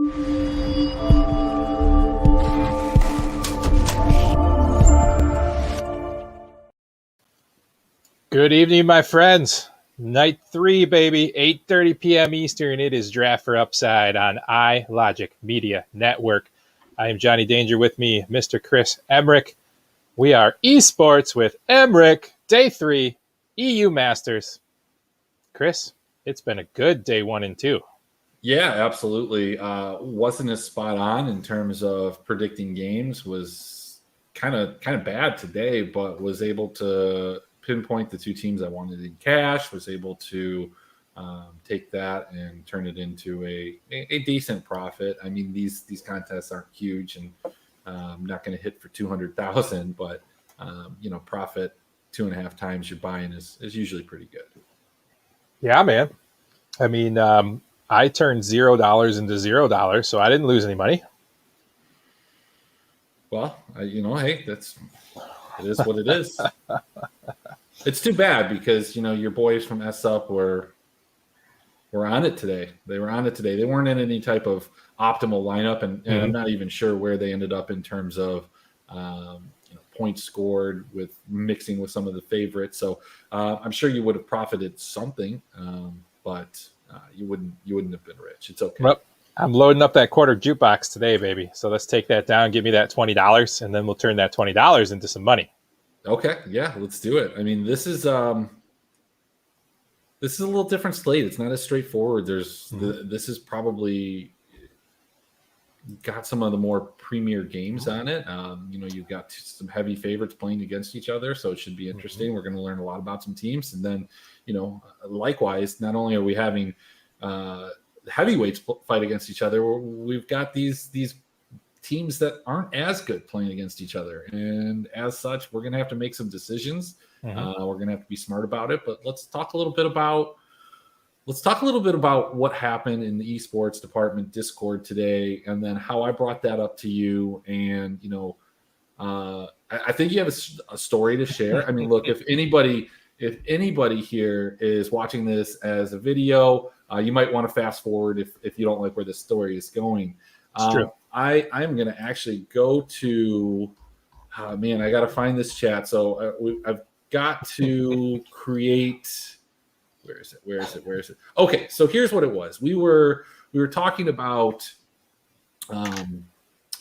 Good evening, my friends. Night 3, baby, 8:30 p.m. Eastern. It is Draft for Upside on iLogic Media Network. I am Johnny Danger, with me, Mr. Chris Emrick. We are eSports with Emrick, Day 3, EU Masters. Chris, it's been a good day 1 and 2. Yeah, absolutely. Wasn't as spot on in terms of predicting games. Was kind of bad today, but was able to pinpoint the two teams I wanted in cash. Was able to take that and turn it into a decent profit. I mean, these contests aren't huge, and not going to hit for 200,000, but profit 2.5 times your buying is usually pretty good. Yeah, man. I mean, I turned $0 into $0, so I didn't lose any money. Well, hey, it is what it is. It's too bad because your boys from S Up were on it today. They were on it today. They weren't in any type of optimal lineup, and I'm not even sure where they ended up in terms of points scored with mixing with some of the favorites. So I'm sure you would have profited something, but you wouldn't have been rich. It's okay. Well, I'm loading up that quarter jukebox today, baby. So let's take that down, give me that $20, and then we'll turn that $20 into some money. Okay, yeah, let's do it. I mean, this is a little different slate. It's not as straightforward. This is probably got some of the more premier games on it. You've got some heavy favorites playing against each other, so it should be interesting. We're going to learn a lot about some teams, and then likewise, not only are we having heavyweights fight against each other, we've got these teams that aren't as good playing against each other, and as such, we're going to have to make some decisions. We're going to have to be smart about it. But let's talk a little bit about what happened in the eSports department Discord today, and then how I brought that up to you. And I think you have a story to share. I mean, look, if anybody here is watching this as a video, you might want to fast forward if you don't like where this story is going. It's true. I'm going to actually go to, I got to find this chat. So I've got to create. Where is it? Okay, so here's what it was. We were talking about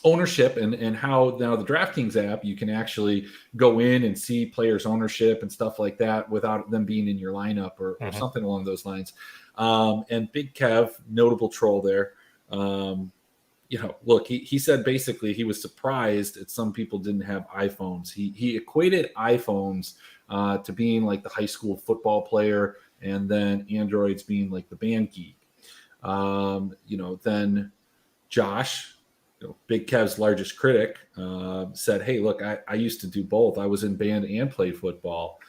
ownership and how now the DraftKings app, you can actually go in and see players' ownership and stuff like that without them being in your lineup or something along those lines. And Big Kev, notable troll there, look, he said basically he was surprised that some people didn't have iPhones. He equated iPhones to being like the high school football player, and then Androids being like the band geek. Then Josh, Big Kev's largest critic, said, hey, look, I used to do both. I was in band and played football.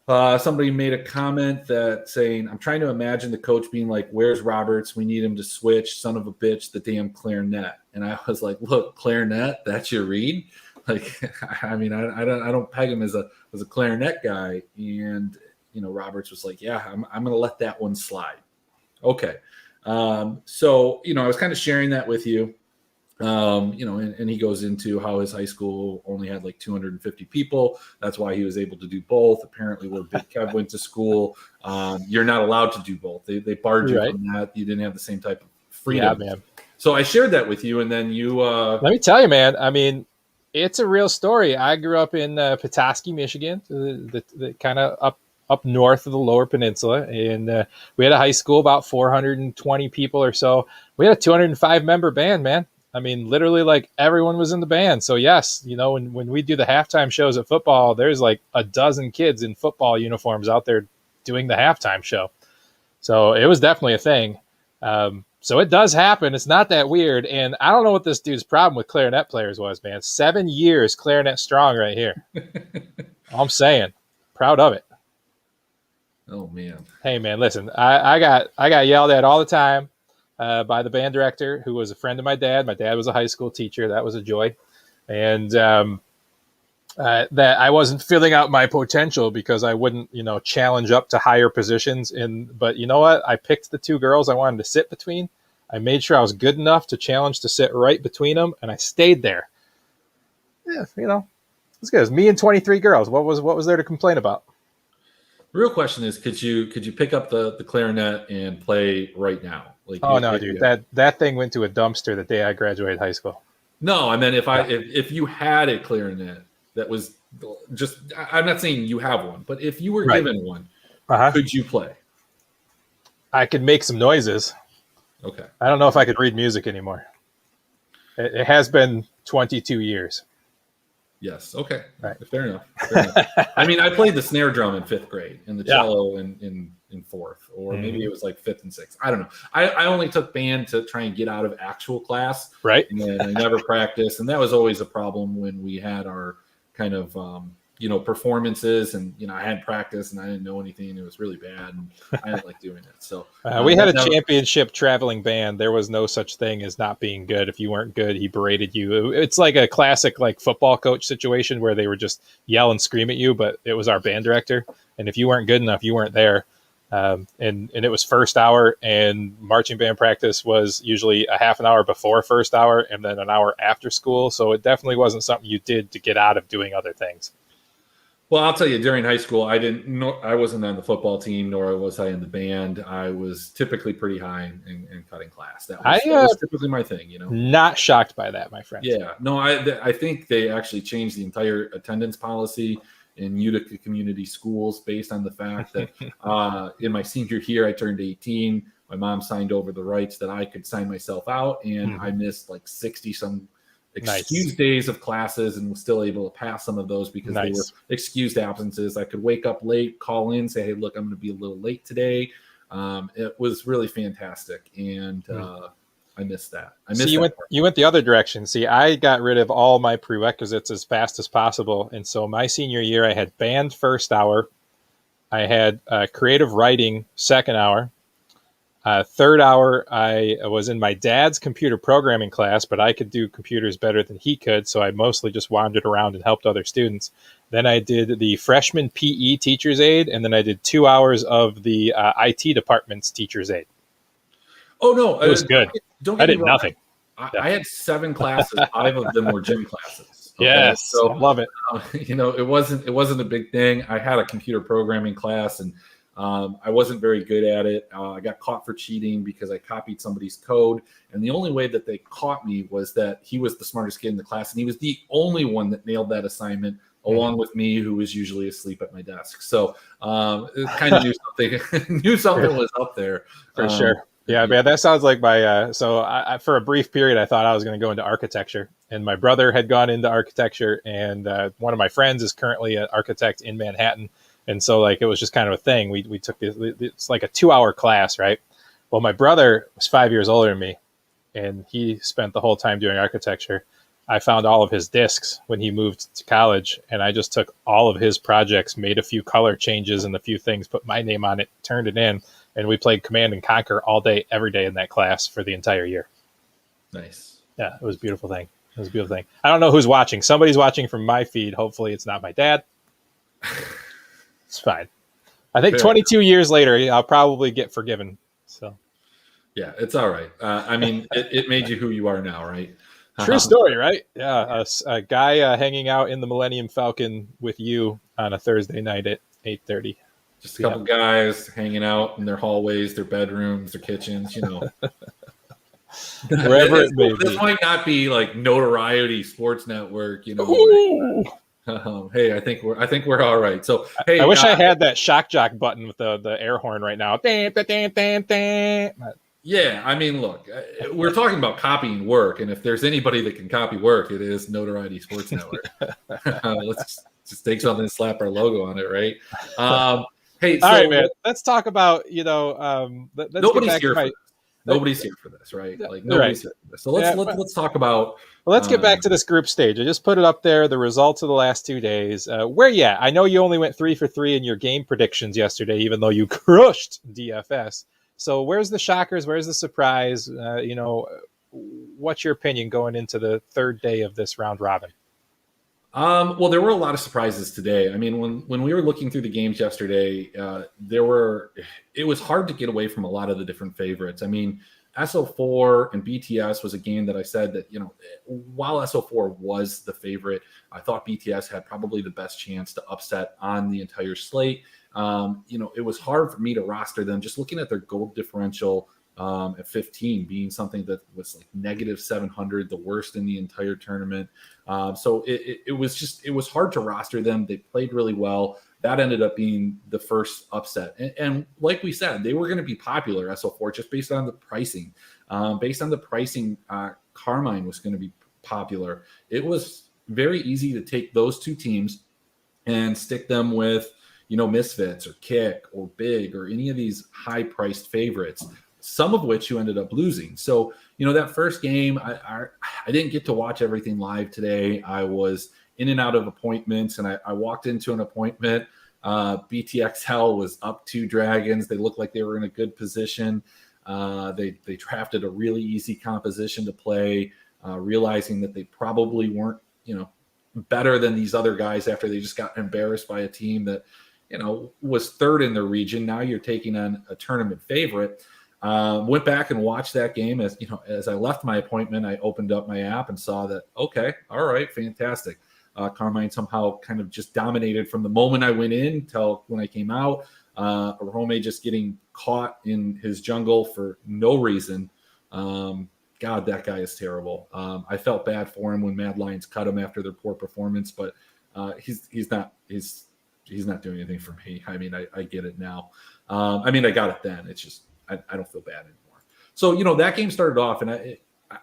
Somebody made a comment that saying, I'm trying to imagine the coach being like, where's Roberts? We need him to switch. Son of a bitch, the damn clarinet. And I was like, look, clarinet, that's your read? Like, I mean, I don't peg him as a clarinet guy. And, Roberts was like, yeah, I'm going to let that one slide. Okay. So, I was kind of sharing that with you. And he goes into how his high school only had like 250 people. That's why he was able to do both. Apparently, where Big Kev went to school, you're not allowed to do both. They barred you from that. You didn't have the same type of freedom. Yeah, man. So I shared that with you, and then you. Let me tell you, man. I mean, it's a real story. I grew up in Petoskey, Michigan, the kind of up north of the Lower Peninsula, and we had a high school about 420 people or so. We had a 205-member band, man. I mean, literally, like, everyone was in the band. So, yes, when we do the halftime shows at football, there's like a dozen kids in football uniforms out there doing the halftime show. So it was definitely a thing. So it does happen. It's not that weird. And I don't know what this dude's problem with clarinet players was, man. 7 years clarinet strong right here. All I'm saying. Proud of it. Oh, man. Hey, man, listen, I got yelled at all the time by the band director, who was a friend of my dad. My dad was a high school teacher. That was a joy. And that I wasn't filling out my potential because I wouldn't, challenge up to higher positions. But you know what? I picked the two girls I wanted to sit between. I made sure I was good enough to challenge to sit right between them, and I stayed there. Yeah, it's good. It was me and 23 girls. What was there to complain about? The real question is, could you pick up the clarinet and play right now? Like Oh no, dude, that thing went to a dumpster the day I graduated high school. No, I meant if you had a clarinet that was just, I'm not saying you have one, but if you were given one, could you play? I could make some noises. Okay. I don't know if I could read music anymore. It has been 22 years. Yes. Okay. Right. Fair enough. I mean, I played the snare drum in 5th grade and the cello in 4th, or maybe it was like 5th and 6th. I don't know. I only took band to try and get out of actual class. Right. And I never practiced. And that was always a problem when we had our kind of, performances, and, I hadn't practiced and I didn't know anything. It was really bad. And I didn't like doing it. So we had a championship traveling band. There was no such thing as not being good. If you weren't good, he berated you. It's like a classic, like, football coach situation where they would just yell and scream at you, but it was our band director. And if you weren't good enough, you weren't there. And it was first hour, and marching band practice was usually a half an hour before first hour and then an hour after school. So it definitely wasn't something you did to get out of doing other things. Well, I'll tell you, during high school, I wasn't on the football team, nor was I in the band. I was typically pretty high in cutting class. That was typically my thing, Not shocked by that, my friend. Yeah. No, I think they actually changed the entire attendance policy in Utica community schools based on the fact that in my senior year, I turned 18. My mom signed over the rights that I could sign myself out, and I missed like 60-some excused days of classes and was still able to pass some of those because they were excused absences. I could wake up late, call in, say, hey, look, I'm going to be a little late today. It was really fantastic. And I missed that. You went the other direction. See, I got rid of all my prerequisites as fast as possible. And so my senior year, I had band first hour. I had creative writing second hour. Third hour, I was in my dad's computer programming class, but I could do computers better than he could, so I mostly just wandered around and helped other students. Then I did the freshman PE teacher's aide, and then I did 2 hours of the IT department's teacher's aide. Oh, no. It was good. I did nothing. I had 7 classes. 5 of them were gym classes. Okay? Yes, so I love it. It wasn't a big thing. I had a computer programming class, and I wasn't very good at it. I got caught for cheating because I copied somebody's code. And the only way that they caught me was that he was the smartest kid in the class. And he was the only one that nailed that assignment, along with me, who was usually asleep at my desk. So it kind of knew something was up there. For sure. Yeah, man, that sounds like my, I for a brief period, I thought I was going to go into architecture. And my brother had gone into architecture. And one of my friends is currently an architect in Manhattan. And so, like, it was just kind of a thing. We took this, it's like a 2-hour class, right? Well, my brother was 5 years older than me, and he spent the whole time doing architecture. I found all of his discs when he moved to college, and I just took all of his projects, made a few color changes and a few things, put my name on it, turned it in, and we played Command and Conquer all day, every day in that class for the entire year. Nice. Yeah, it was a beautiful thing. It was a beautiful thing. I don't know who's watching. Somebody's watching from my feed. Hopefully it's not my dad. It's fine. I think 22 years later, I'll probably get forgiven. So, yeah, it's all right. I mean, it made you who you are now, right? True story, right? Yeah, a guy hanging out in the Millennium Falcon with you on a Thursday night at 8:30. Just a couple guys hanging out in their hallways, their bedrooms, their kitchens. Wherever it may be. This might not be like Notoriety Sports Network. Hey, I think we're all right. So, hey, I wish I had that shock jock button with the air horn right now. Yeah, I mean, look, we're talking about copying work, and if there's anybody that can copy work, it is Notoriety Sports Network. Let's just take something and slap our logo on it, right? Hey, all right, man. Let's talk about nobody's here for this. Nobody's here for this, right? Like nobody's here for this. So let's talk about. Well, let's get back to this group stage. I just put it up there, the results of the last 2 days. Where you at? I know you only went 3 for 3 in your game predictions yesterday, even though you crushed DFS. So where's the shockers? Where's the surprise? What's your opinion going into the third day of this round robin? Well, there were a lot of surprises today. I mean, when we were looking through the games yesterday, it was hard to get away from a lot of the different favorites. I mean, SO4 and BTS was a game that I said that, while SO4 was the favorite, I thought BTS had probably the best chance to upset on the entire slate. It was hard for me to roster them just looking at their gold differential at 15 being something that was like negative 700, the worst in the entire tournament. So it was hard to roster them. They played really well. That ended up being the first upset. And like we said, they were going to be popular, SO4, just based on the pricing. Carmine was going to be popular. It was very easy to take those two teams and stick them with, Misfits or Kick or Big or any of these high-priced favorites, some of which you ended up losing. So, that first game, I didn't get to watch everything live today. I was in and out of appointments, and I walked into an appointment. BTXL was up 2 dragons. They looked like they were in a good position. They drafted a really easy composition to play, realizing that they probably weren't, better than these other guys after they just got embarrassed by a team that, was third in the region. Now you're taking on a tournament favorite. Went back and watched that game. As I left my appointment, I opened up my app and saw that, okay, all right, fantastic. Carmine somehow kind of just dominated from the moment I went in till when I came out. Rome just getting caught in his jungle for no reason. God, that guy is terrible. I felt bad for him when Mad Lions cut him after their poor performance, but he's not doing anything for me. I mean, I get it now. I got it then. It's just I don't feel bad anymore. So that game started off, and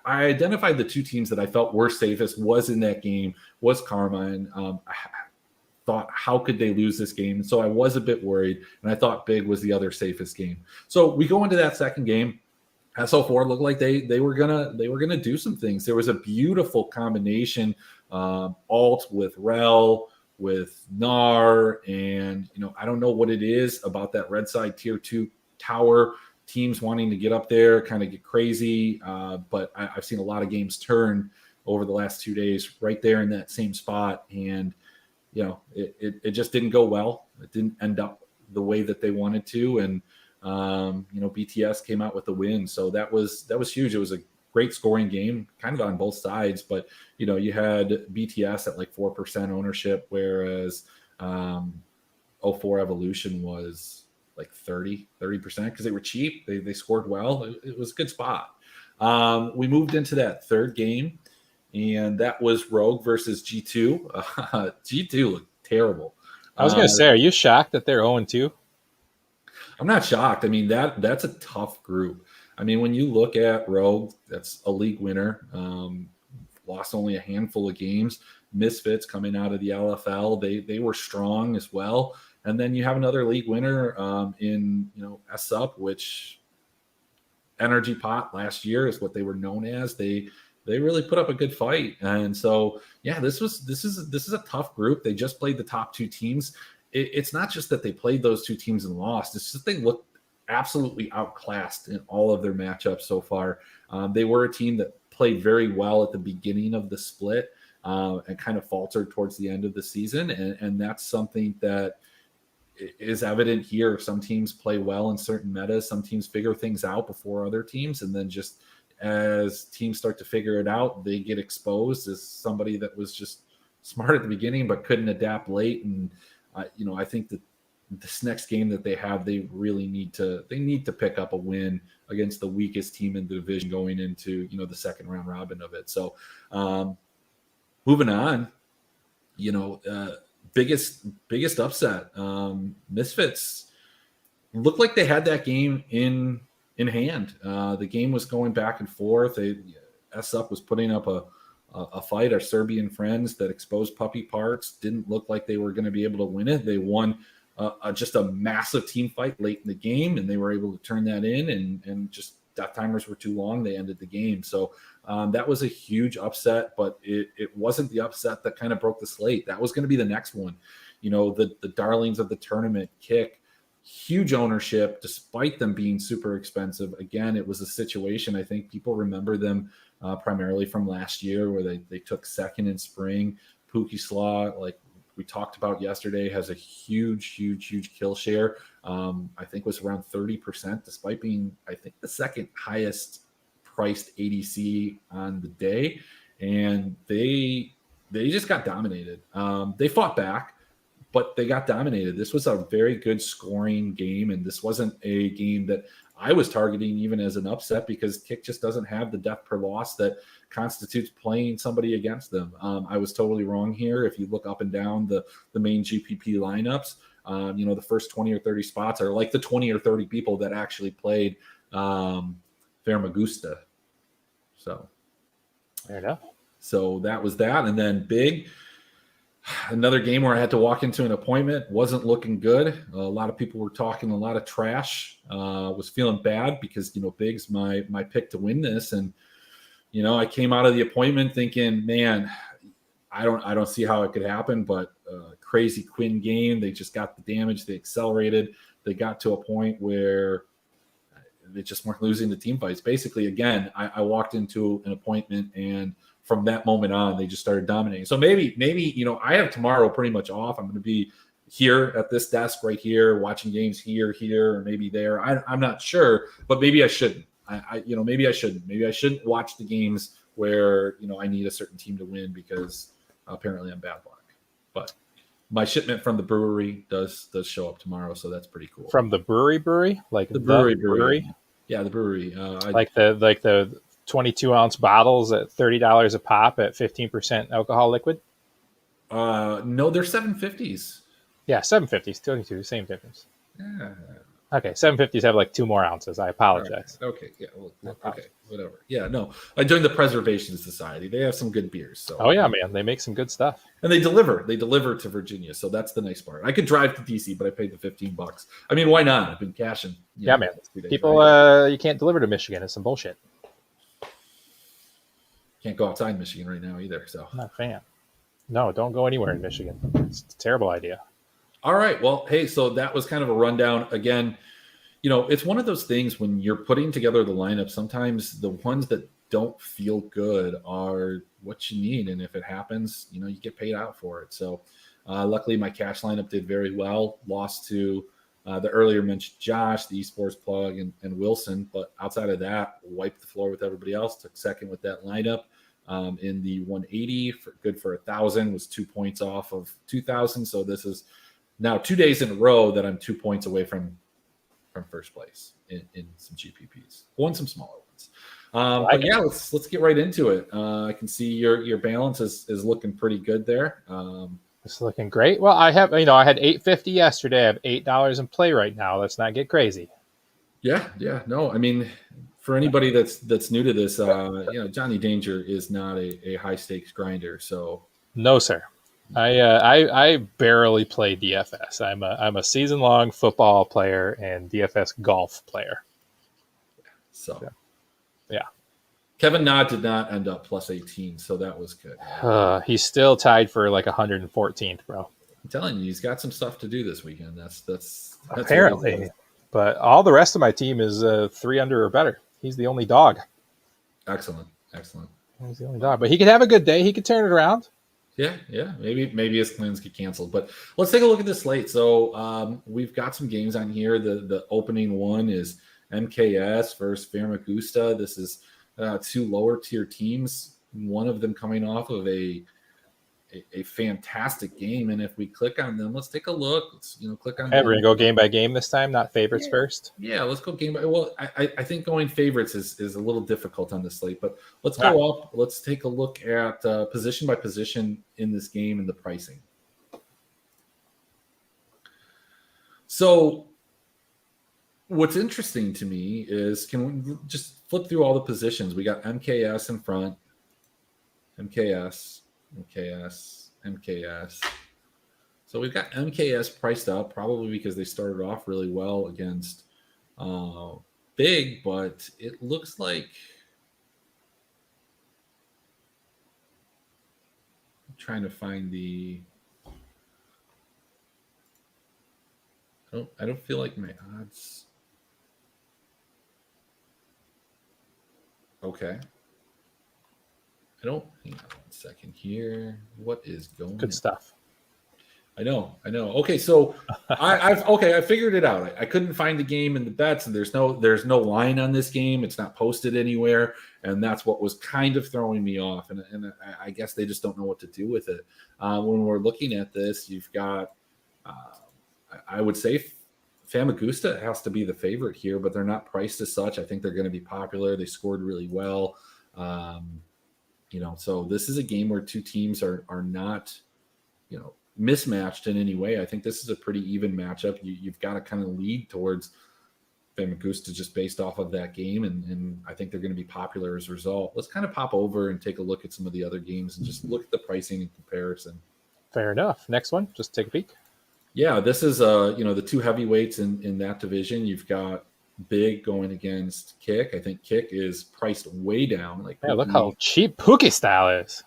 I identified the two teams that I felt were safest was in that game was Carmine. I thought, how could they lose this game? And so I was a bit worried, and I thought Big was the other safest game. So we go into that second game. SO4 looked like they were gonna do some things. There was a beautiful combination, alt with Rel, with Nar, and I don't know what it is about that red side tier 2 tower. Teams wanting to get up there, kind of get crazy. But I've seen a lot of games turn over the last 2 days right there in that same spot. And, it just didn't go well. It didn't end up the way that they wanted to. And, BTS came out with the win. So that was huge. It was a great scoring game, kind of on both sides. But, you had BTS at like 4% ownership, whereas 04 Evolution was like 30% because they were cheap. They scored well. It was a good spot. We moved into that third game, and that was Rogue versus G2. G2 looked terrible. I was going to say, are you shocked that they're 0-2? I'm not shocked. I mean, that's a tough group. I mean, when you look at Rogue, that's a league winner. Lost only a handful of games. Misfits coming out of the LFL, they were strong as well. And then you have another league winner in S-Up, which Energy Pot last year is what they were known as. They really put up a good fight. And so, yeah, this is a tough group. They just played the top 2 teams. It's not just that they played those 2 teams and lost. It's just they looked absolutely outclassed in all of their matchups so far. They were a team that played very well at the beginning of the split and kind of faltered towards the end of the season. And that's something that is evident here. Some teams play well in certain metas. Some teams figure things out before other teams. And then just as teams start to figure it out, they get exposed as somebody that was just smart at the beginning, but couldn't adapt late. And, I think that this next game that they have, they really need to pick up a win against the weakest team in the division going into, the second round robin of it. So moving on, biggest upset. Misfits looked like they had that game in hand. The game was going back and forth. S-Up was putting up a fight. Our Serbian friends that exposed puppy parts didn't look like they were going to be able to win it. They won just a massive team fight late in the game, and they were able to turn that in, and just death timers were too long. They ended the game. So that was a huge upset, but it wasn't the upset that kind of broke the slate. That was going to be the next one. The darlings of the tournament, Kick, huge ownership, despite them being super expensive. Again, it was a situation. I think people remember them primarily from last year where they took second in spring. Pookie Slaw, like we talked about yesterday, has a huge kill share. I think was around 30%, despite being, I think, the second highest priced ADC on the day. And they just got dominated. They fought back, but they got dominated. This was a very good scoring game, and this wasn't a game that I was targeting even as an upset, because Kick just doesn't have the depth per loss that constitutes playing somebody against them. I was totally wrong here. If you look up and down the main GPP lineups, the first 20 or 30 spots are like the 20 or 30 people that actually played Fermagusta. So Fair enough. So that was that. And then Big, another game where I had to walk into an appointment, wasn't looking good. A lot of people were talking a lot of trash. Was feeling bad because, Big's my pick to win this. And, I came out of the appointment thinking, man, I don't see how it could happen, but crazy Quinn game. They just got the damage. They accelerated. They got to a point where they just weren't losing the team fights. Basically, again, I walked into an appointment, and from that moment on, they just started dominating. So maybe, I have tomorrow pretty much off. I'm going to be here at this desk right here, watching games here, or maybe there. I'm not sure, but maybe I shouldn't. Maybe I shouldn't. Maybe I shouldn't watch the games where, I need a certain team to win, because apparently I'm bad luck. But my shipment from the brewery does show up tomorrow, so that's pretty cool. From the brewery, like the brewery. Yeah, the brewery. Like the 22-ounce bottles at $30 a pop at 15% alcohol liquid. No, they're 750s. Yeah, 750s, 22, same difference. Yeah. Okay, 750s have like 2 more ounces. I apologize. Right. Okay, yeah, well, okay, whatever. Yeah, no, I joined the Preservation Society. They have some good beers. So. Oh yeah, man, they make some good stuff. And they deliver. They deliver to Virginia, so that's the nice part. I could drive to DC, but I paid the $15. I mean, why not? I've been cashing. Yeah, man. People, you can't deliver to Michigan. It's some bullshit. Can't go outside Michigan right now either. So I'm not a fan. No, don't go anywhere in Michigan. It's a terrible idea. All right. Well, hey, so that was kind of a rundown. Again, it's one of those things when you're putting together the lineup, sometimes the ones that don't feel good are what you need. And if it happens, you get paid out for it. So luckily my cash lineup did very well. Lost to the earlier mentioned Josh, the eSports plug, and Wilson. But outside of that, wiped the floor with everybody else. Took second with that lineup. In the 180, good for 1,000, was 2 points off of 2,000. So this is now 2 days in a row that I'm 2 points away from first place in some GPPs. Won some smaller ones. But yeah, let's get right into it. I can see your balance is looking pretty good there. It's looking great. Well, I have, I had $8.50 yesterday. I have $8 in play right now. Let's not get crazy. Yeah. No, I mean, for anybody that's new to this, Johnny Danger is not a high stakes grinder. So no, sir. I barely play DFS. I'm a season long football player and DFS golf player. So yeah. Kevin Nod did not end up plus 18, so that was good. He's still tied for like 114th, bro. I'm telling you, he's got some stuff to do this weekend. That's apparently. But all the rest of my team is 3 under or better. He's the only dog. Excellent. He's the only dog, but he could have a good day. He could turn it around. Yeah. Maybe his plans get canceled. But let's take a look at the slate. So we've got some games on here. The opening one is MKS versus Fermagusta. This is 2 lower tier teams. One of them coming off of a fantastic game. And if we click on them, let's take a look. Let's click on. We're gonna go game by game this time, not favorites first. Yeah, let's go game by. Well, I think going favorites is a little difficult on the slate, but let's go up. Let's take a look at position by position in this game and the pricing. So, what's interesting to me is, can we just flip through all the positions? We got MKS in front, MKS. So we've got MKS priced up, probably because they started off really well against Big, but it looks like I'm trying to find the. I don't feel like my odds. Okay. Hang on 1 second here. What is going on? Good stuff. I know. Okay, so I figured it out. I couldn't find the game in the bets, and there's no line on this game. It's not posted anywhere, and that's what was kind of throwing me off. And I guess they just don't know what to do with it. When we're looking at this, you've got, I would say, Famagusta has to be the favorite here, but they're not priced as such. I think they're going to be popular. They scored really well. So this is a game where two teams are not, mismatched in any way. I think this is a pretty even matchup. You've got to kind of lead towards Famagusta just based off of that game, and I think they're going to be popular as a result. Let's kind of pop over and take a look at some of the other games and just look at the pricing and comparison. Fair enough. Next one, just take a peek. Yeah, this is the two heavyweights in that division. You've got Big going against Kick. I think Kick is priced way down. Like, yeah, look how cheap Pookie style is.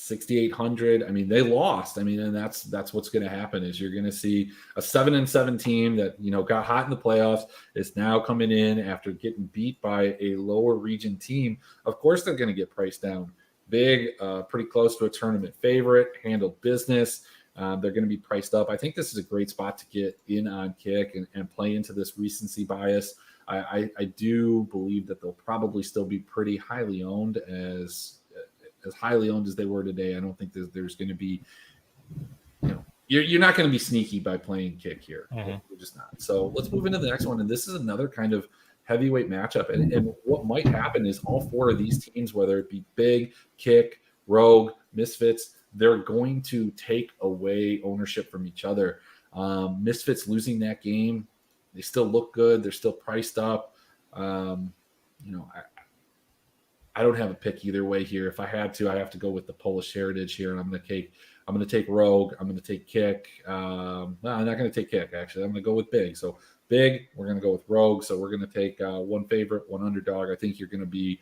6,800. I mean, they lost. I mean, and that's what's going to happen is you're going to see a 7-7 team that got hot in the playoffs is now coming in after getting beat by a lower region team. Of course, they're going to get priced down. Big, pretty close to a tournament favorite, handled business. They're going to be priced up. I think this is a great spot to get in on Kick and play into this recency bias. I do believe that they'll probably still be pretty highly owned as highly owned as they were today. I don't think there's going to be, you're not going to be sneaky by playing Kick here. Mm-hmm. You're just not. So let's move into the next one. And this is another kind of heavyweight matchup. And what might happen is all four of these teams, whether it be Big, Kick, Rogue, Misfits, they're going to take away ownership from each other. Misfits losing that game, they still look good. They're still priced up. I don't have a pick either way here. If I had to, I have to go with the Polish heritage here, and I'm going to take Rogue. I'm going to take Kick. No, I'm not going to take Kick. Actually, I'm going to go with Big. So Big, we're going to go with Rogue. So we're going to take one favorite, one underdog. I think you're going to be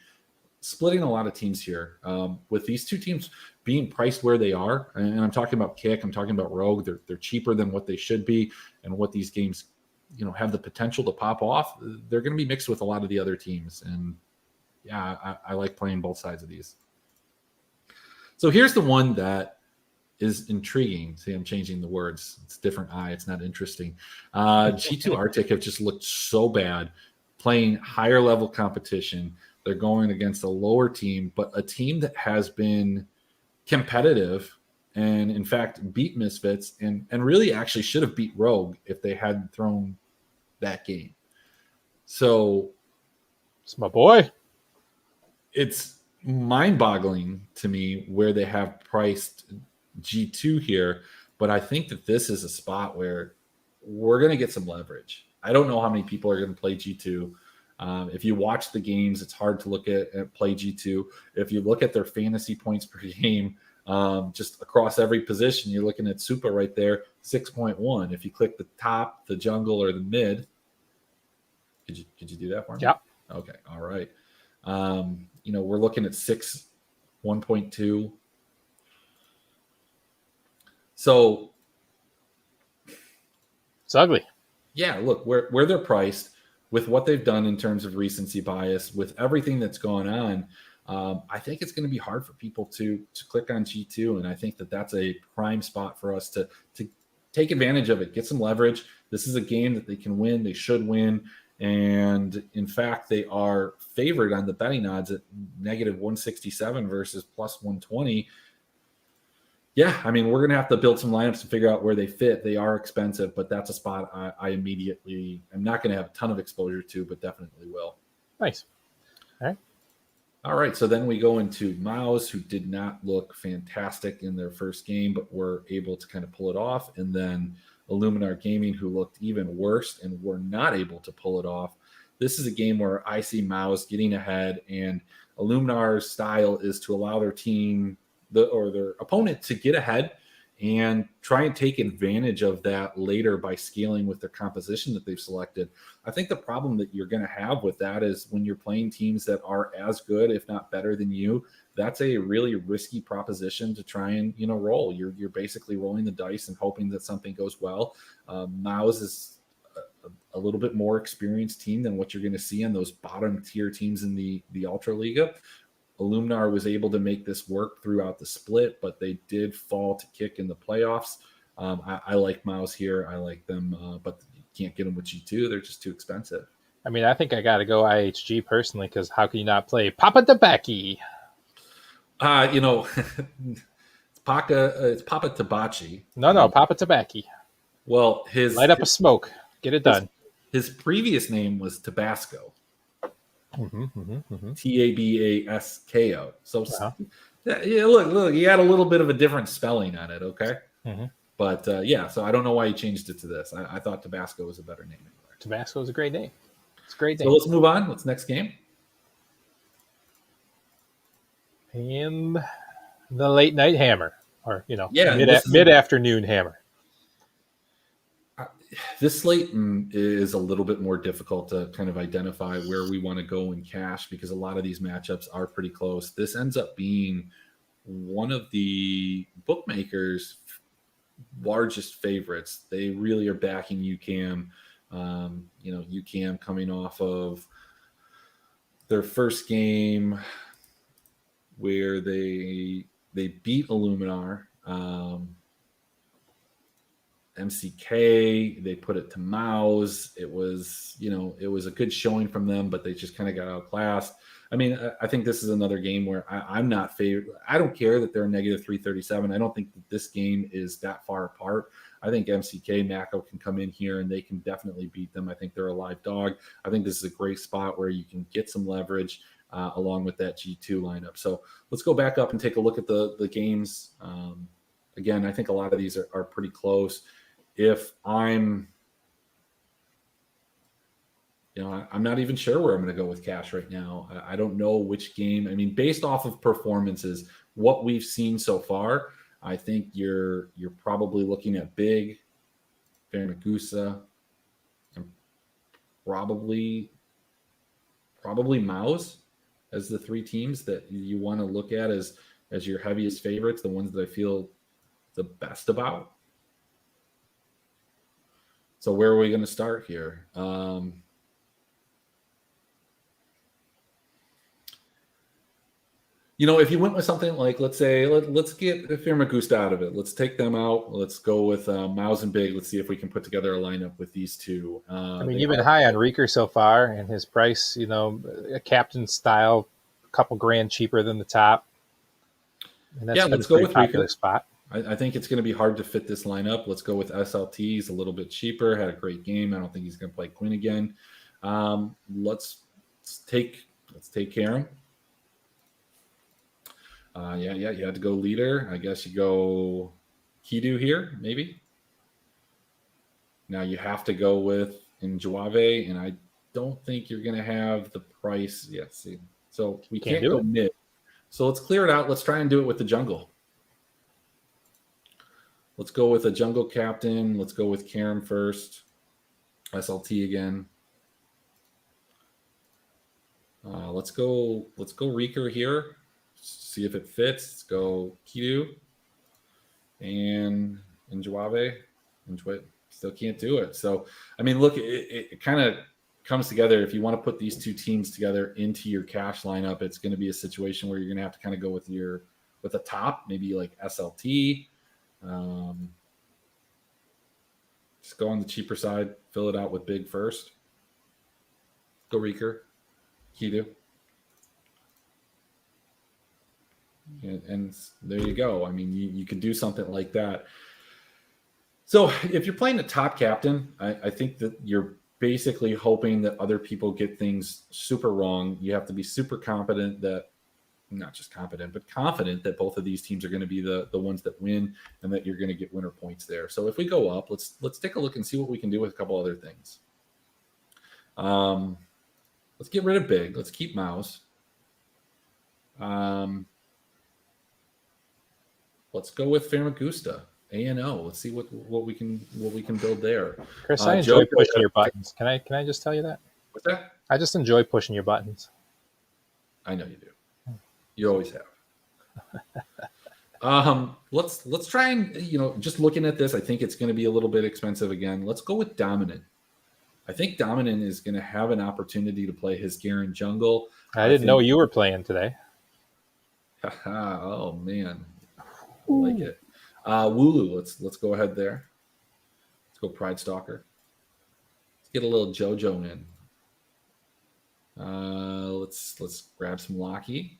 splitting a lot of teams here with these two teams being priced where they are. And I'm talking about Kick. I'm talking about Rogue. They're cheaper than what they should be, and what these games, have the potential to pop off. They're going to be mixed with a lot of the other teams, and yeah, I like playing both sides of these. So here's the one that is intriguing. See, I'm changing the words. It's different eye. It's not interesting. G2 Arctic have just looked so bad playing higher level competition. They're going against a lower team, but a team that has been competitive and, in fact, beat Misfits and really actually should have beat Rogue if they hadn't thrown that game. So it's my boy. It's mind-boggling to me where they have priced G2 here, but I think that this is a spot where we're going to get some leverage. I don't know how many people are going to play G2. If you watch the games, it's hard to look at play G2. If you look at their fantasy points per game, just across every position, you're looking at Supa right there, 6.1. If you click the top, the jungle, or the mid, could you do that for me? Yeah. Okay. All right. We're looking at 1.2. So it's ugly. Yeah, look, where they're priced with what they've done in terms of recency bias, with everything that's gone on, I think it's going to be hard for people to click on G2, and I think that's a prime spot for us to take advantage of it, get some leverage. This is a game that they can win, they should win. And in fact, they are favored on the betting odds at -167 versus +120. Yeah, I mean, we're going to have to build some lineups to figure out where they fit. They are expensive, but that's a spot I immediately am not going to have a ton of exposure to, but definitely will. Nice. All right, so then we go into Mouse, who did not look fantastic in their first game, but were able to kind of pull it off. And then Illuminar Gaming, who looked even worse and were not able to pull it off. This is a game where I see Mouse getting ahead, and Illuminar's style is to allow their team or their opponent to get ahead and try and take advantage of that later by scaling with their composition that they've selected. I think the problem that you're going to have with that is when you're playing teams that are as good, if not better than you, that's a really risky proposition to try and, roll. You're basically rolling the dice and hoping that something goes well. Maus is a little bit more experienced team than what you're going to see in those bottom tier teams in the Ultra Liga. Illuminar was able to make this work throughout the split, but they did fall to Kick in the playoffs. I like Mouse here. I like them, but you can't get them with G2. They're just too expensive. I mean, I think I got to go IHG personally because how can you not play Papa Tabaki? It's Papa Tabachi. No, Papa Tabaki. Well, Light up a smoke. Get it done. His previous name was Tabasco. Tabasko. So yeah, look, he had a little bit of a different spelling on it. Okay, but so I don't know why he changed it to this. I thought Tabasco was a better name. Anyway. Tabasco is a great name. It's a great name. So let's move on. What's next game? And the late night hammer, or mid afternoon hammer. This slate is a little bit more difficult to kind of identify where we want to go in cash because a lot of these matchups are pretty close. This ends up being one of the bookmakers' largest favorites. They really are backing UCAM. UCAM coming off of their first game where they beat Illuminar. MCK, they put it to Mouse. It was a good showing from them, but they just kind of got outclassed. I mean, I think this is another game where I'm not favored. I don't care that they're negative 337. I don't think that this game is that far apart. I think MCK, Mako can come in here and they can definitely beat them. I think they're a live dog. I think this is a great spot where you can get some leverage along with that G2 lineup. So let's go back up and take a look at the games. Again, I think a lot of these are pretty close. If I'm not even sure where I'm going to go with cash right now. I don't know which game. I mean, based off of performances, what we've seen so far, I think you're probably looking at Big, Fermagusa, and probably Mouse as the three teams that you want to look at as your heaviest favorites, the ones that I feel the best about. So where are we going to start here? If you went with something like, let's say, let's get Firmagusta out of it. Let's take them out. Let's go with Mouse and Big. Let's see if we can put together a lineup with these two. You've been high on Reeker so far, and his price, a captain style, a couple grand cheaper than the top. And that's let's go with Reeker spot. I think it's going to be hard to fit this lineup. Let's go with SLT. He's a little bit cheaper. Had a great game. I don't think he's going to play Quinn again. Let's take Karen. You had to go leader. I guess you go Kidu here, maybe. Now you have to go with Njuave, and I don't think you're going to have the price. Yeah, see. So we can't go mid. So let's clear it out. Let's try and do it with the jungle. Let's go with a jungle captain. Let's go with Karen first. SLT again. Let's go Reeker here. See if it fits. Let's go Kidu and Njuave. Still can't do it. So, I mean, look, it kind of comes together. If you want to put these two teams together into your cash lineup, it's going to be a situation where you're going to have to kind of go with a top, maybe like SLT. Just go on the cheaper side, fill it out with Big first. Go Reeker, Kidu. And there you go. I mean, you could do something like that. So if you're playing a top captain, I think that you're basically hoping that other people get things super wrong. You have to be super confident that, not just competent, but confident that both of these teams are going to be the ones that win and that you're going to get winner points there. So if we go up, let's take a look and see what we can do with a couple other things. Let's get rid of Big. Let's keep Mouse. Let's go with Fermagusta. A&O. Let's see what we can build there. Chris, I enjoy pushing your buttons. Can I just tell you that? What's that? I just enjoy pushing your buttons. I know you do. You always have. Let's try and just looking at this, I think it's going to be a little bit expensive again. Let's go with Dominant. I think Dominant is going to have an opportunity to play his Garen jungle. I didn't know you were playing today. Oh man, I like it. Wooloo, let's go ahead there. Let's go Pride Stalker. Let's get a little JoJo in. Let's grab some Locky.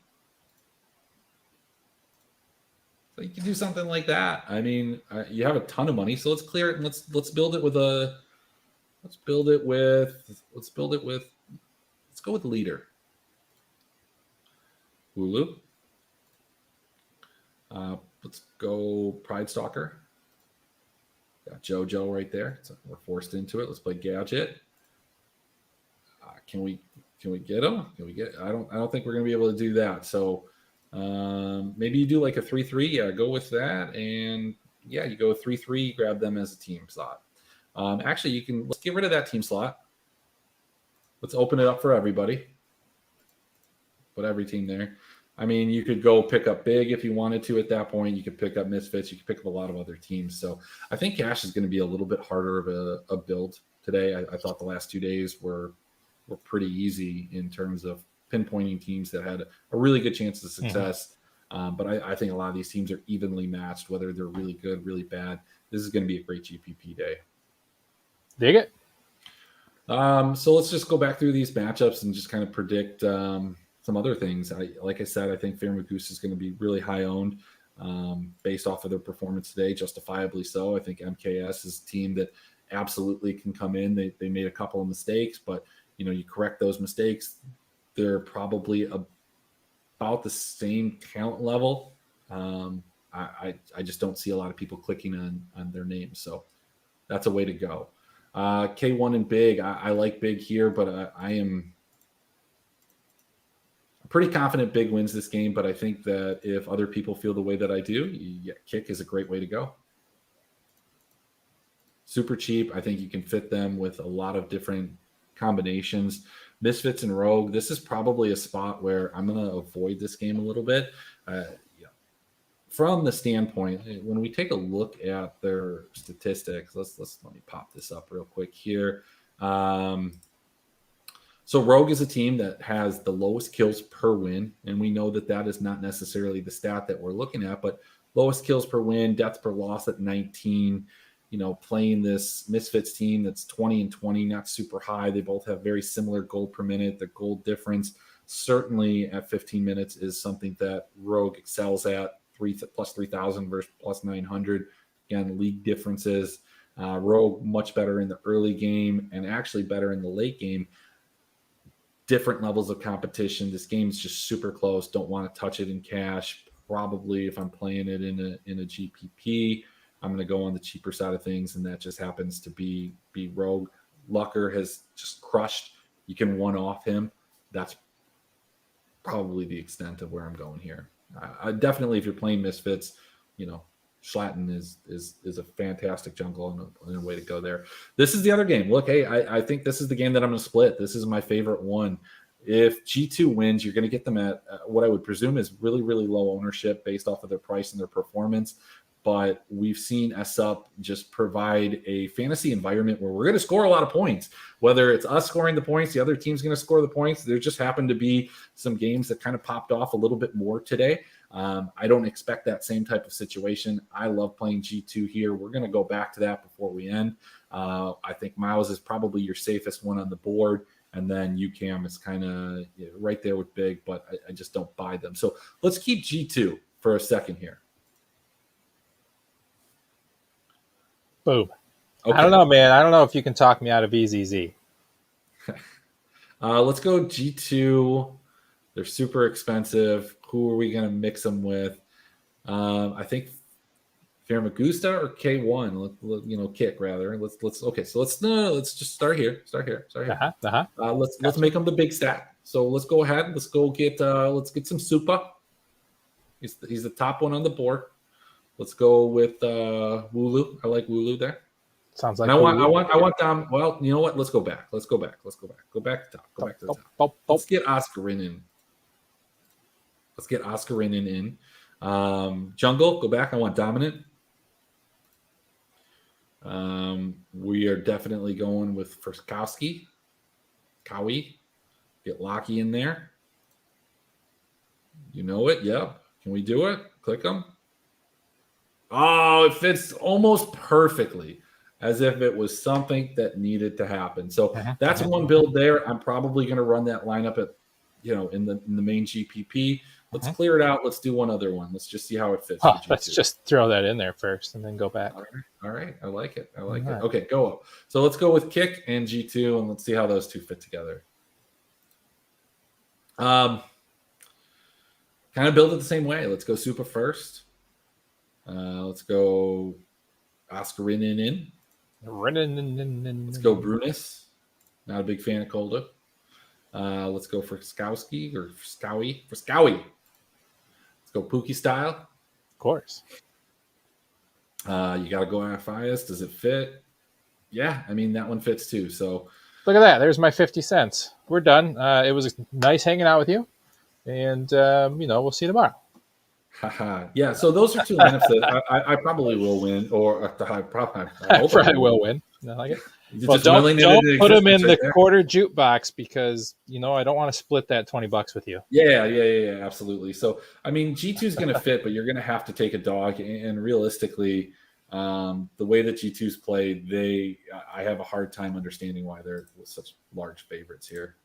So you can do something like that. I mean, you have a ton of money, so let's clear it and let's build it with a. Let's go with leader. Wooloo. Let's go Pride Stalker. Got JoJo right there. So we're forced into it. Let's play Gadget. Can we get him? Can we get? I don't think we're gonna be able to do that. So maybe you do like a 3-3. Yeah, go with that. And yeah, you go 3-3. Grab them as a team slot. Actually, let's get rid of that team slot. Let's open it up for everybody. Put every team there. I mean, you could go pick up Big if you wanted to at that point. You could pick up Misfits. You could pick up a lot of other teams. So I think Cash is going to be a little bit harder of a build today. I thought the last 2 days were pretty easy in terms of pinpointing teams that had a really good chance of success. But I think a lot of these teams are evenly matched, whether they're really good, really bad. This is going to be a great GPP day. Dig it. So let's just go back through these matchups and just kind of predict some other things. Like I said, I think Fairmagoose is going to be really high owned based off of their performance today, justifiably so. I think MKS is a team that absolutely can come in. They made a couple of mistakes, but you correct those mistakes, they're probably about the same talent level. I just don't see a lot of people clicking on their names, so that's a way to go. K1 and Big, I like Big here, but I am pretty confident Big wins this game. But I think that if other people feel the way that I do, Kick is a great way to go. Super cheap. I think you can fit them with a lot of different combinations. Misfits and Rogue, this is probably a spot where I'm going to avoid this game a little bit. From the standpoint, when we take a look at their statistics, let me pop this up real quick here. So Rogue is a team that has the lowest kills per win, and we know that is not necessarily the stat that we're looking at, but lowest kills per win, deaths per loss at 19. Playing this Misfits team that's 20-20, not super high. They both have very similar gold per minute. The gold difference certainly at 15 minutes is something that Rogue excels at. Plus 3,000 versus plus 900. Again, league differences. Rogue much better in the early game and actually better in the late game. Different levels of competition. This game's just super close. Don't want to touch it in cash. Probably if I'm playing it in a GPP, I'm going to go on the cheaper side of things, and that just happens to be Rogue. Lucker has just crushed. You can one-off him. That's probably the extent of where I'm going here. Definitely, if you're playing Misfits, Schlatten is a fantastic jungle and a way to go there. This is the other game. Look, hey, I think this is the game that I'm going to split. This is my favorite one. If G2 wins, you're going to get them at what I would presume is really, really low ownership based off of their price and their performance. But we've seen SUP just provide a fantasy environment where we're going to score a lot of points. Whether it's us scoring the points, the other team's going to score the points. There just happened to be some games that kind of popped off a little bit more today. I don't expect that same type of situation. I love playing G2 here. We're going to go back to that before we end. I think Miles is probably your safest one on the board. And then UCAM is kind of right there with Big, but I just don't buy them. So let's keep G2 for a second here. Boom. Okay. I don't know, man. I don't know if you can talk me out of EZZ. Let's go G2. They're super expensive. Who are we going to mix them with? I think Fermagusta or K1. Kick rather. Let's just start here. Let's make them the big stack. So let's go ahead. Let's go get some Supa. He's the top one on the board. Let's go with Wooloo. I like Wooloo there. Sounds like. And I want Dom. Well, you know what? Let's go back. Go back to the top. Go back to the top. Let's get Oscar in. Jungle, go back. I want Dominant. We are definitely going with Firskowski. Cowie. Get Locky in there. You know it. Yeah. Can we do it? Click them. Oh, it fits almost perfectly, as if it was something that needed to happen. So that's one build there. I'm probably going to run that lineup at, in the main GPP. Let's clear it out. Let's do one other one. Let's just see how it fits for G2. Let's just throw that in there first and then go back. All right. I like it. Okay, go up. So let's go with Kick and G2, and let's see how those two fit together. Kind of build it the same way. Let's go Super first. Let's go Oscarinin. Let's go Brunis. Not a big fan of Kolda. Let's go for Skowski or Skowie. For Skowie. Let's go Pookie style. Of course. You got to go Afias. Does it fit? Yeah, I mean, that one fits too. So look at that. There's my 50 cents. We're done. It was nice hanging out with you. And, we'll see you tomorrow. Yeah, so those are two lineups that I probably will win, or I probably will win. I like it. Well, don't put them in the quarter jukebox because, I don't want to split that $20 with you. Yeah, absolutely. So, I mean, G2 is going to fit, but you're going to have to take a dog. And realistically, the way that G2's played, I have a hard time understanding why they're such large favorites here.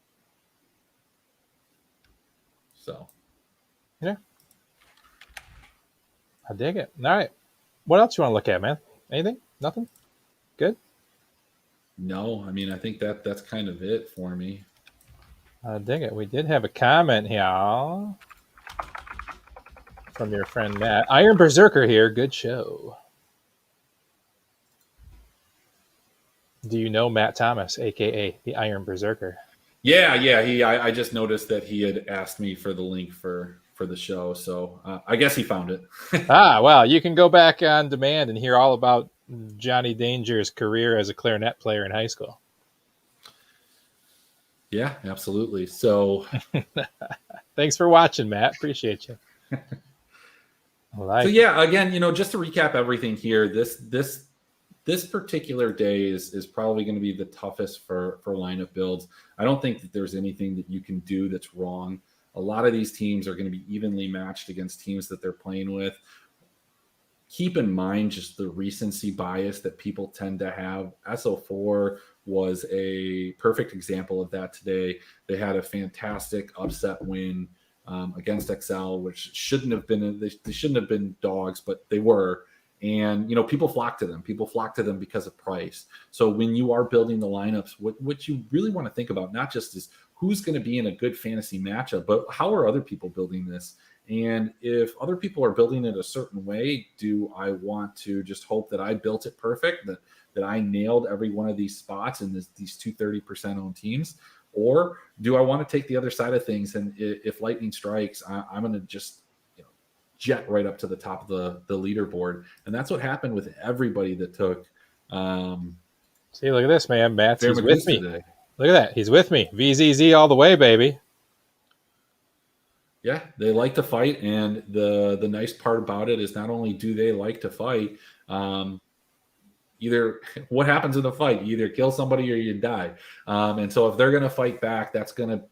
So, yeah. I dig it. All right. What else you want to look at, man? Anything? Nothing? Good? No, I mean, I think that's kind of it for me. I dig it. We did have a comment here from your friend Matt. Iron Berserker here. Good show. Do you know Matt Thomas, a.k.a. the Iron Berserker? Yeah. I just noticed that he had asked me for the link for the show, so I guess he found it. Well, you can go back on demand and hear all about Johnny Danger's career as a clarinet player in high school. Yeah, absolutely. So thanks for watching, Matt. Appreciate you. So yeah, again, just to recap everything here, this particular day is probably going to be the toughest for lineup builds. I don't think that there's anything that you can do that's wrong. A lot of these teams are going to be evenly matched against teams that they're playing with. Keep in mind just the recency bias that people tend to have. SO4 was a perfect example of that today. They had a fantastic upset win against XL, which shouldn't have been. They shouldn't have been dogs, but they were. And people flock to them. People flock to them because of price. So when you are building the lineups, what you really want to think about not just is who's going to be in a good fantasy matchup, but how are other people building this? And if other people are building it a certain way, do I want to just hope that I built it perfect, that I nailed every one of these spots in these 230% owned teams? Or do I want to take the other side of things? And if lightning strikes, I'm going to just jet right up to the top of the leaderboard. And that's what happened with everybody that took. See, look at this, man. Matt's with me today. Look at that. He's with me. VZZ all the way, baby. Yeah, they like to fight. And the nice part about it is not only do they like to fight, either what happens in the fight, you either kill somebody or you die. And so if they're going to fight back, that's going to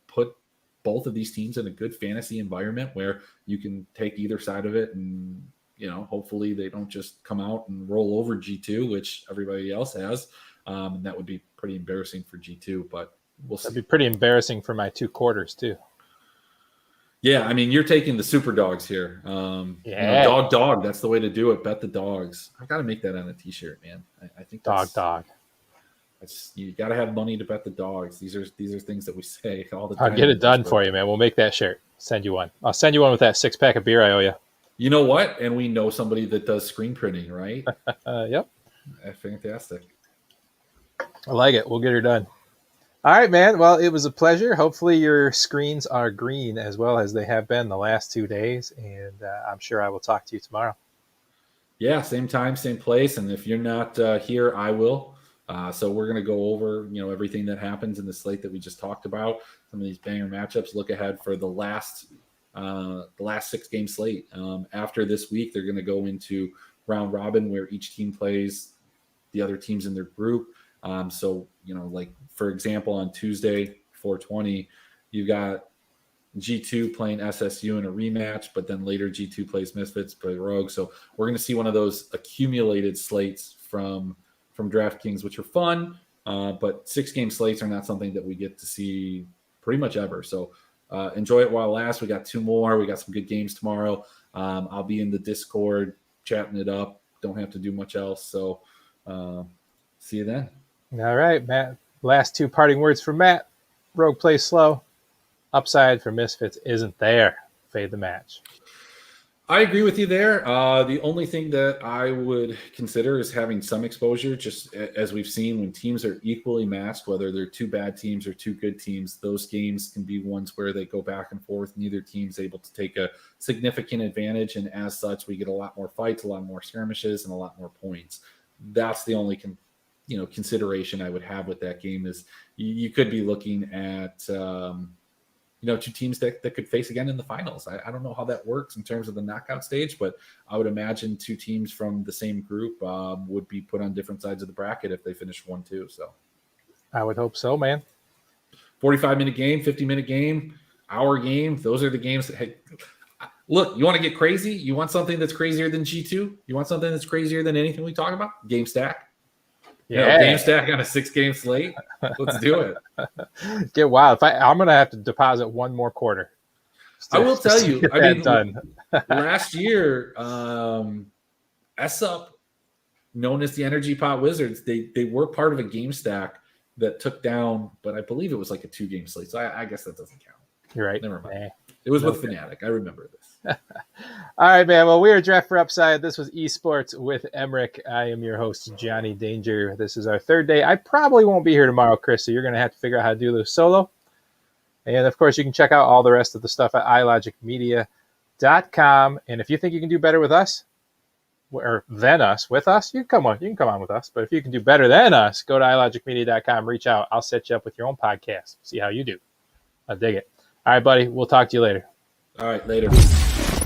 put both of these teams in a good fantasy environment where you can take either side of it. And, hopefully they don't just come out and roll over G2, which everybody else has. And that would be pretty embarrassing for G2, but we'll see. That'd be pretty embarrassing for my 2 quarters too. Yeah, I mean, you're taking the super dogs here. Dog. That's the way to do it. Bet the dogs. I got to make that on a T-shirt, man. I think dog. You got to have money to bet the dogs. These are things that we say all the time. I'll get it done for you, man. We'll make that shirt. Send you one. I'll send you one with that 6-pack of beer I owe you. You know what? And we know somebody that does screen printing, right? Yep. Fantastic. I like it. We'll get her done. All right, man. Well, it was a pleasure. Hopefully your screens are green as well as they have been the last 2 days. And I'm sure I will talk to you tomorrow. Yeah, same time, same place. And if you're not here, I will. So we're going to go over, everything that happens in the slate that we just talked about. Some of these banger matchups. Look ahead for the last 6-game slate. After this week, they're going to go into round robin where each team plays the other teams in their group. So, like for example, on Tuesday, 420, you've got G2 playing SSU in a rematch, but then later G2 plays Misfits, play Rogue. So we're going to see one of those accumulated slates from DraftKings, which are fun, but 6-game slates are not something that we get to see pretty much ever. So enjoy it while it lasts. We got 2 more. We got some good games tomorrow. I'll be in the Discord chatting it up. Don't have to do much else. So see you then. All right, Matt. Last 2 parting words from Matt. Rogue plays slow. Upside for Misfits isn't there. Fade the match. I agree with you there. The only thing that I would consider is having some exposure, just as we've seen when teams are equally matched, whether they're 2 bad teams or 2 good teams, those games can be ones where they go back and forth. Neither team's able to take a significant advantage, and as such, we get a lot more fights, a lot more skirmishes, and a lot more points. That's the only consideration I would have with that game is you could be looking at 2 teams that could face again in the finals. I don't know how that works in terms of the knockout stage, but I would imagine 2 teams from the same group would be put on different sides of the bracket if they finish 1-2. So I would hope so, man. 45-minute game, 50-minute game, hour game. Those are the games that, hey, look, you want to get crazy? You want something that's crazier than G2? You want something that's crazier than anything we talk about? Game stack. Yeah, game stack on a 6-game slate. Let's do it. Get wild. I'm going to have to deposit 1 more quarter. I will tell you. I mean, done. last year, S-Up, known as the Energy Pot Wizards, they were part of a game stack that took down, but I believe it was like a 2-game slate. So I guess that doesn't count. You're right. Never mind. It was with Fnatic. I remember this. All right, man. Well, we are Draft for Upside. This was eSports with Emrick. I am your host, Johnny Danger. This is our 3rd day. I probably won't be here tomorrow, Chris, so you're going to have to figure out how to do this solo. And, of course, you can check out all the rest of the stuff at ilogicmedia.com. And if you think you can do better with us, or than us, with us, you can come on with us. But if you can do better than us, go to ilogicmedia.com, reach out. I'll set you up with your own podcast. See how you do. I dig it. All right, buddy. We'll talk to you later. All right, later.